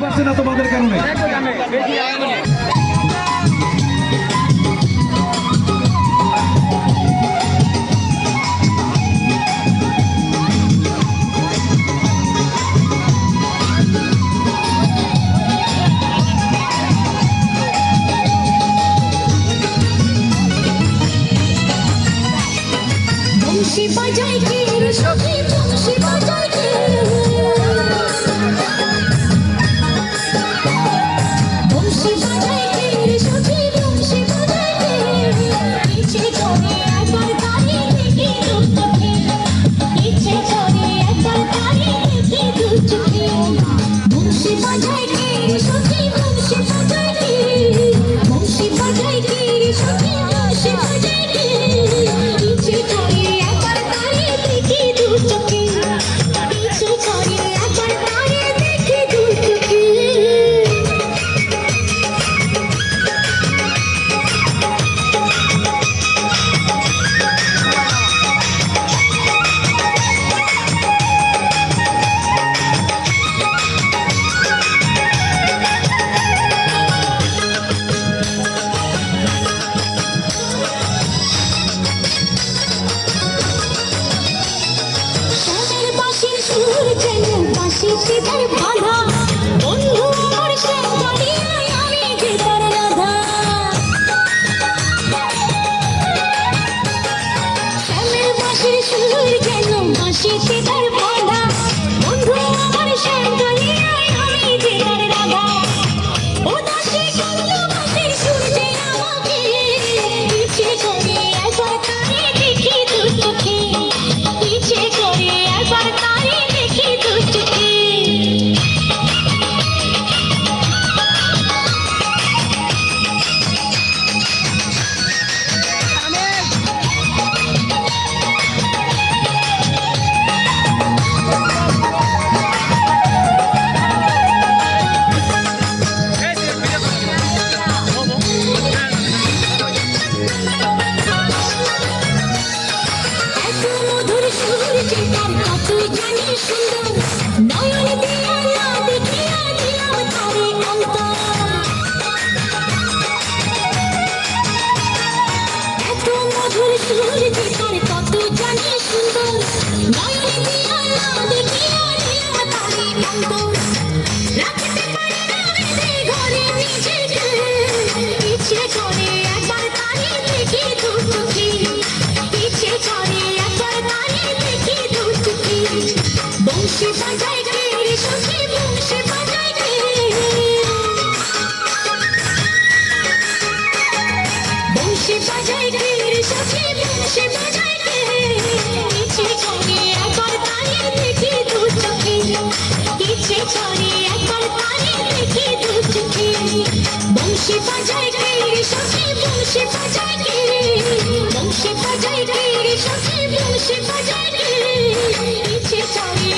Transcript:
পারছে না তোমাদের কারণে। বংশী বাজায় কে রে সখী বংশী বাজায় কে বংশী বাজায় কে রে সখী বংশী বাজায় কে ইচ্ছে করে একবার তারে দেখি দু চোখে ইচ্ছে করে একবার তারে দেখি দু চোখে বংশী বাজায় কে রে সখী বংশী বাজায় কে বংশী বাজায় কে রে সখী বংশী বাজায় কে ইচ্ছে করে একবার তারে দেখি দু চোখে ইচ্ছে করে একবার তারে দেখি দু চোখে শ্যামের বাঁশির সুর যেন বাঁশিতে তার বাঁধা বন্ধু আমার শ্যামবাড়িয়ায় আমি যে তার রাধা শ্যামের বাঁশির সুর যেন বাঁশিতে তার বাঁধা বন্ধু আমার শ্যামবাড়িয়ায় আমি যে তার রাধা উদাসী করলো বাঁশির সুর যে আমাকে ইচ্ছে করে একবার তারে দেখি দু চোখে ইচ্ছে করে একবার তারে দেখি দু চোখে এত মধুর সুর যে তার কত জানি সুন্দর নয়ন দিয়া না দেখিয়া দিলাম তারে অন্তর এত মধুর সুর যে তার কত জানি সুন্দর নয়ন দিয়া না দেখিয়া দিলাম তারে অন্তর রাখতে পারি না বেঁধে ঘরে নিজেকে ইচ্ছে করে একবার তারে দেখি দু চোখে ইচ্ছে করে একবার তারে দেখি দু চোখে বংশী বাজায় কে রে সখী বংশী বাজায় কে বংশী বাজায় কে রে সখী বংশী বাজায় কে ইচ্ছে করে একবার তারে দেখি দু চোখে ইচ্ছে করে একবার তারে দেখি দু চোখে বংশী বাজায় কে রে সখী বংশী বাজায় কে বংশী বাজায় কে রে সখী বংশী বাজায় কে ইচ্ছে করে